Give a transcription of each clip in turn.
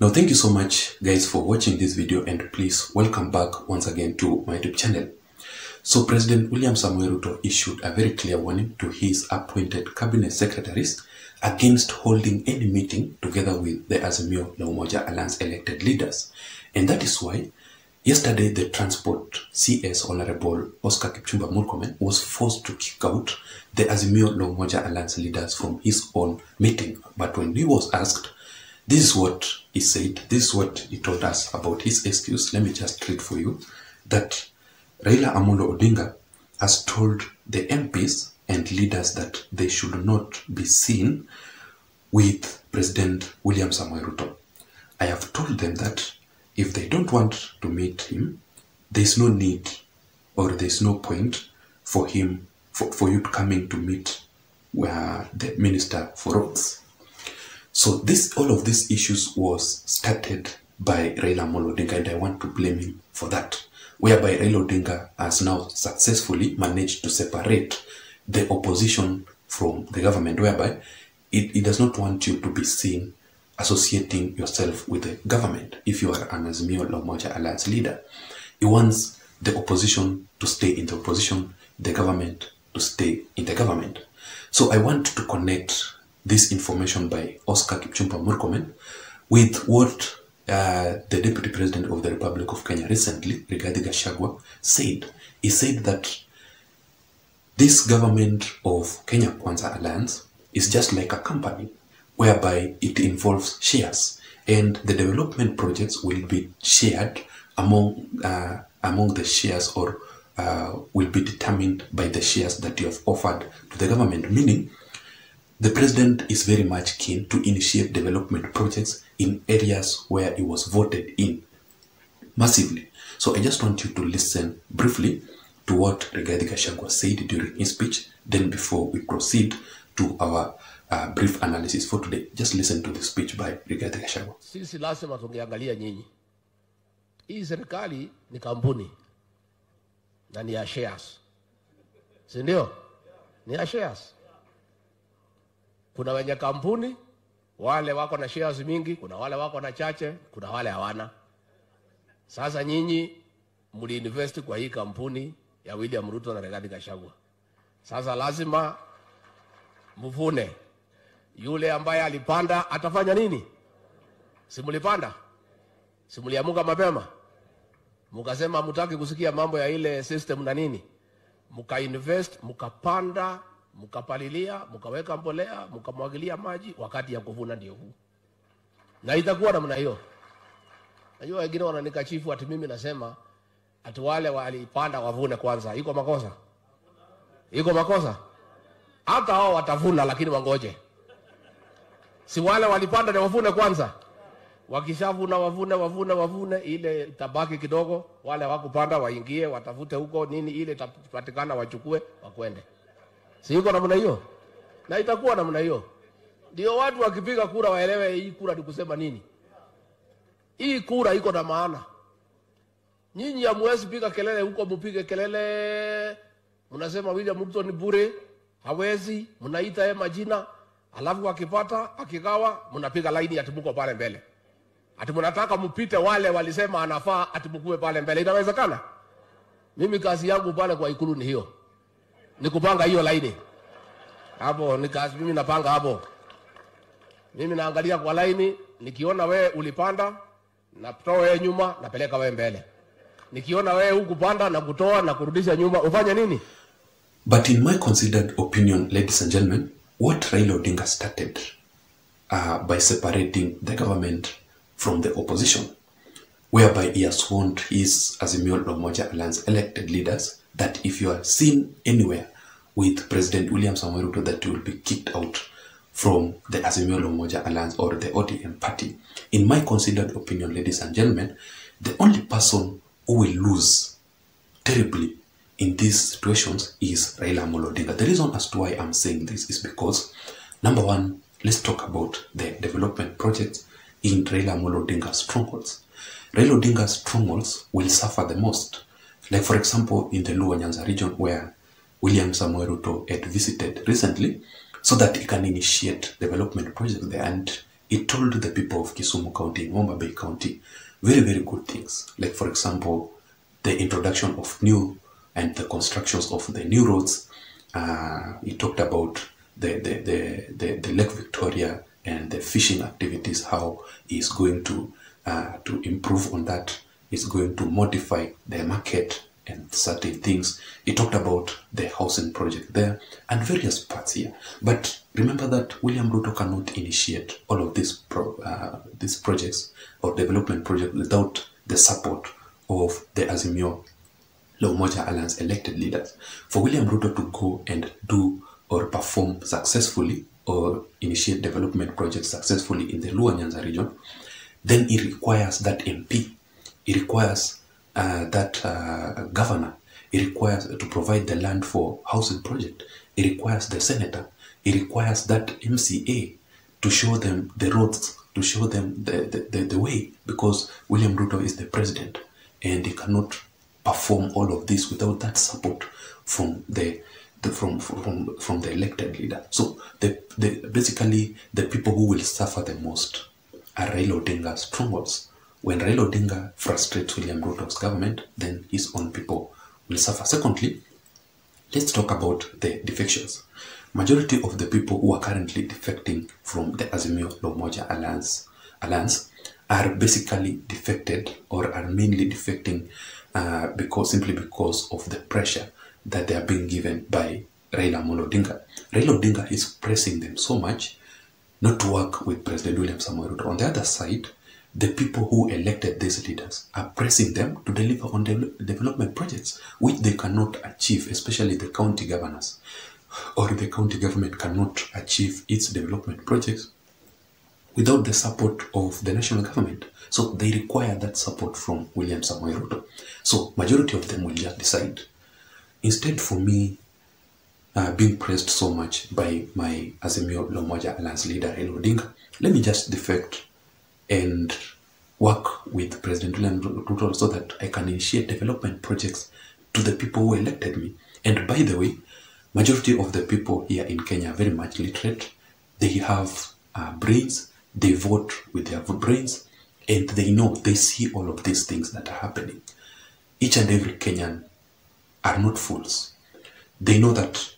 Now, thank you so much guys for watching this video, and please welcome back once again to my YouTube channel. So President William Samoei Ruto issued a very clear warning to his appointed cabinet secretaries against holding any meeting together with the Azimio La Umoja Alliance elected leaders. And that is why yesterday the Transport CS Honorable Oscar Kipchumba Murkomen was forced to kick out the Azimio La Umoja Alliance leaders from his own meeting. But when he was asked, this is what he said, this is what he told us about his excuse. Let me just read for you that Raila Amolo Odinga has told the MPs and leaders that they should not be seen with President William Samoei Ruto. I have told them that if they don't want to meet him, there's no need or there's no point for him, for you coming to meet the Minister for Roads. So all of these issues was started by Raila Amolo Odinga, and I want to blame him for that, whereby Raila Odinga has now successfully managed to separate the opposition from the government, whereby it does not want you to be seen associating yourself with the government. If you are an Azimio La Umoja Alliance leader, it wants the opposition to stay in the opposition, the government to stay in the government. So I want to connect this information by Oscar Kipchumba Murkomen with what the Deputy President of the Republic of Kenya recently, Rigathi Gachagua, said. He said that this government of Kenya Kwanza Alliance is just like a company whereby it involves shares, and the development projects will be shared among the shares, or will be determined by the shares that you have offered to the government, meaning the president is very much keen to initiate development projects in areas where he was voted in massively. So I just want you to listen briefly to what Rigathi Gachagua said during his speech. Then before we proceed to our brief analysis for today, just listen to the speech by Rigathi Gachagua. Sisi lazima tungeangalia nyinyi. Hii serikali ni kampuni na ni ya shares. Si ndio? Ni ya shares. Kuna wenye kampuni, wale wako na shares mingi, kuna wale wako na chache, kuna wale hawana. Sasa nyinyi mliinvest kwa hii kampuni ya William Ruto na Rigathi Gachagua. Sasa lazima mvune. Yule ambaye alipanda atafanya nini? Si mlipanda? Si mliamuka mapema? Mukasema mutaki kusikia mambo ya ile system na nini? Mukainvest, mukapanda, mukapalilia, mukaweka mbolea, mukamwagilia maji, wakati ya kuvuna ndio huu. Na itakuwa namna hiyo. Najua wengine wananikashifu ati mimi nasema ati wale walipanda wavune kwanza. Iko makosa? Iko makosa? Hata hao watavuna, lakini wangoje. Si wale walipanda ni wavune kwanza. Wakishavuna wavune, ile itabaki kidogo, wale wakupanda waingie, watafute huko nini, ile itapatikana wachukue, wakwende. Si iko namna hiyo? Na itakuwa namna hiyo. Ndio watu wakipiga kura waelewe hii kura ni kusema nini. Hii kura iko na maana. Nyinyi hamwezi piga kelele huko, mpige kelele. Mnasema William Ruto ni bure, hawezi, mnaita yeye majina, alafu akipata, akigawa, mnapiga laini ati mko pale mbele. Ati mnataka mpite wale walisema anafaa ati mkue pale mbele. Inawezekana? Mimi kazi yangu pale kwa ikulu ni hiyo. Ni kupanga hiyo laini. Hapo ni kazi mimi napanga hapo. Mimi naangalia kwa laini, nikiona wewe ulipanda, natoa wewe nyuma, napeleka wewe mbele. Nikiona wewe hukupanda na kutoa na kurudisha nyuma, ufanye nini? But in my considered opinion, ladies and gentlemen, what Raila Odinga started by separating the government from the opposition, whereby he has warned his Azimio La Umoja Alliance elected leaders that if you are seen anywhere with President William Samoei Ruto, that you will be kicked out from the Azimio La Umoja Alliance or the ODM party. In my considered opinion, ladies and gentlemen, the only person who will lose terribly in these situations is Raila Amolo Odinga. The reason as to why I'm saying this is because, number one, let's talk about the development projects in Raila Amolo Odinga's strongholds. Raila Odinga's strongholds will suffer the most. Like for example, in the Luo Nyanza region where William Samoei Ruto had visited recently, so that he can initiate development projects there. And he told the people of Kisumu County and Homa Bay County very, very good things. Like, for example, the introduction of new and the constructions of the new roads. He talked about the Lake Victoria and the fishing activities, how he's going to improve on that. He's going to modify the market and certain things. He talked about the housing project there and various parts here. But remember that William Ruto cannot initiate all of these projects or development projects without the support of the Azimio La Umoja Alliance elected leaders. For William Ruto to go and do or perform successfully or initiate development projects successfully in the Luo Nyanza region, then it requires that MP, it requires that governor, it requires to provide the land for housing project, it requires the senator, it requires that MCA to show them the roads, to show them the way, because William Ruto is the president and he cannot perform all of this without that support from the elected leader. So basically the people who will suffer the most are Raila Odinga's strongholds. When Raila Odinga frustrates William Ruto's government, then his own people will suffer. Secondly, let's talk about the defections. Majority of the people who are currently defecting from the Azimio La Umoja Alliance are basically defected or are mainly defecting simply because of the pressure that they are being given by Raila Odinga. Raila Odinga is pressing them so much not to work with President William Samoei Ruto. On the other side, the people who elected these leaders are pressing them to deliver on development projects, which they cannot achieve, especially the county governors, or the county government cannot achieve its development projects without the support of the national government. So they require that support from William Samoei Ruto. So majority of them will just decide, instead for me being pressed so much by my Azimio La Umoja Alliance leader Raila Odinga, let me just defect and work with President William Ruto so that I can initiate development projects to the people who elected me. And by the way, majority of the people here in Kenya are very much literate. They have brains, they vote with their brains, and they know, they see all of these things that are happening. Each and every Kenyan are not fools. They know that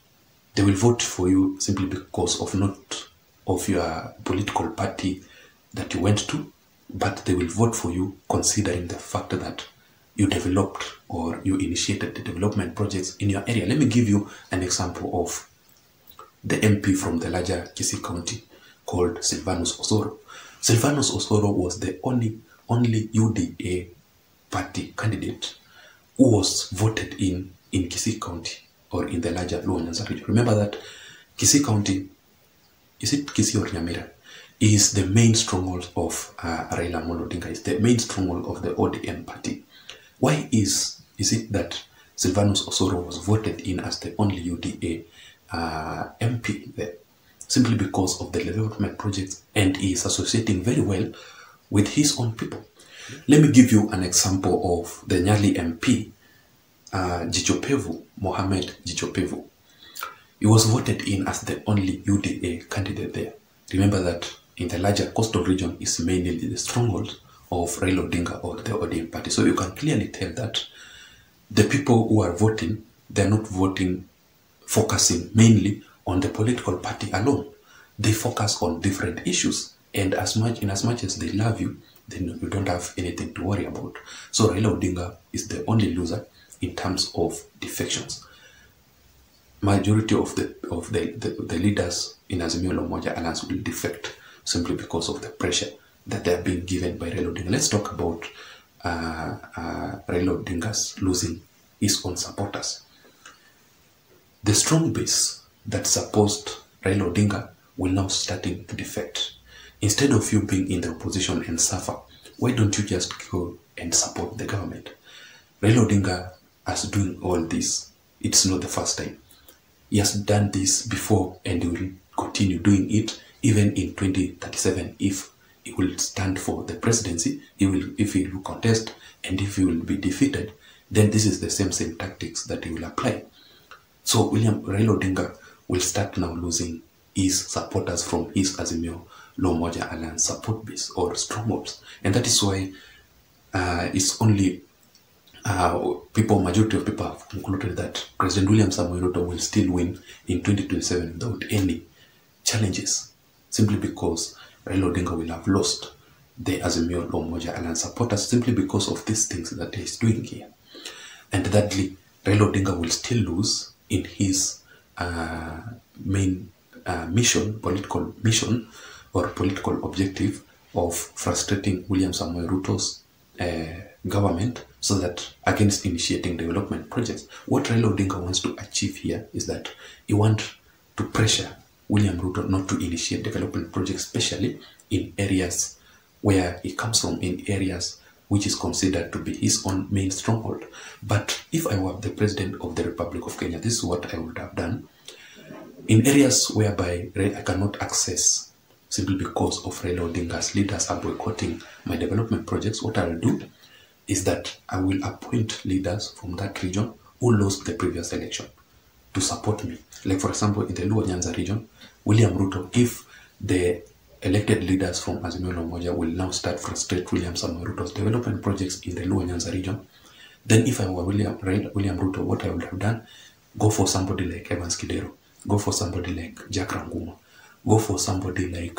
they will vote for you simply because of not of your political party that you went to, but they will vote for you considering the fact that you developed or you initiated the development projects in your area. Let me give you an example of the MP from the larger Kisii County called Silvanus Osoro. Silvanus Osoro was the only UDA party candidate who was voted in Kisii County or in the larger Luo Nyanza region. Remember that Kisii County, is it Kisii or Nyamira, is the main stronghold of Raila Odinga, is the main stronghold of the ODM party. Why is it that Silvanus Osoro was voted in as the only UDA MP there? Simply because of the development projects, and he is associating very well with his own people. Let me give you an example of the Nyali MP, Jichopevu, Mohamed Jichopevu. He was voted in as the only UDA candidate there. Remember that in the larger coastal region is mainly the stronghold of Raila Odinga or the ODM party. So you can clearly tell that the people who are voting, they're not voting focusing mainly on the political party alone. They focus on different issues, and in as much as they love you, then you don't have anything to worry about. So Raila Odinga is the only loser in terms of defections. Majority of the leaders in Azimio La Umoja Alliance will defect simply because of the pressure that they are being given by Raila Odinga. Let's talk about Raila Odinga's losing his own supporters. The strong base that supposed Raila Odinga will now starting to defect. Instead of you being in the opposition and suffer, why don't you just go and support the government? Raila Odinga has doing all this. It's not the first time. He has done this before and he will continue doing it even in 2037 if he will stand for the presidency, if he will contest, and if he will be defeated, then this is the same tactics that he will apply. So Raila Odinga will start now losing his supporters from his Azimio Law Moja Alliance support base or strongholds. And that is why it's only majority of people have concluded that President William Samoei Ruto will still win in 2027 without any challenges, simply because Raila Odinga will have lost the Azimio Law Moja Alliance supporters simply because of these things that he's doing here. And thirdly, Raila Odinga will still lose in his main political mission or political objective of frustrating William Samoei Ruto's government so that against initiating development projects. What Raila Odinga wants to achieve here is that he wants to pressure William Ruto not to initiate development projects, especially in areas where he comes from, in areas which is considered to be his own main stronghold. But if I were the President of the Republic of Kenya, this is what I would have done. In areas whereby I cannot access simply because of Raila Odinga's leaders are boycotting my development projects, what I will do is that I will appoint leaders from that region who lost the previous election to support me. Like for example, in the Luo Nyanza region, William Ruto, if the elected leaders from Azimio Law Moja will now start frustrate William Samoei Ruto's development projects in the Luo Nyanza region, then if I were William Ruto, what I would have done, go for somebody like Evans Kidero, go for somebody like Jack Ranguma, go for somebody like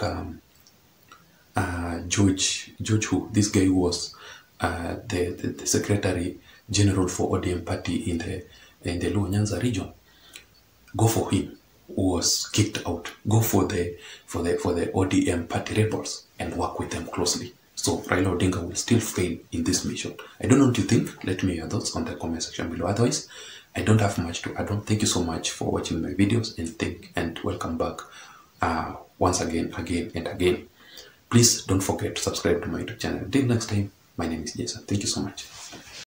George who, this guy who was the Secretary General for ODM party in the Luo Nyanza region. Go for him, who was kicked out. Go for the ODM party rebels and work with them closely. So Raila Odinga will still fail in this mission. I don't know what you think. Let me know your thoughts on the comment section below. Otherwise, I don't have much to add on. Thank you so much for watching my videos, and welcome back once again and again. Please don't forget to subscribe to my YouTube channel. Until next time, my name is Json. Thank you so much.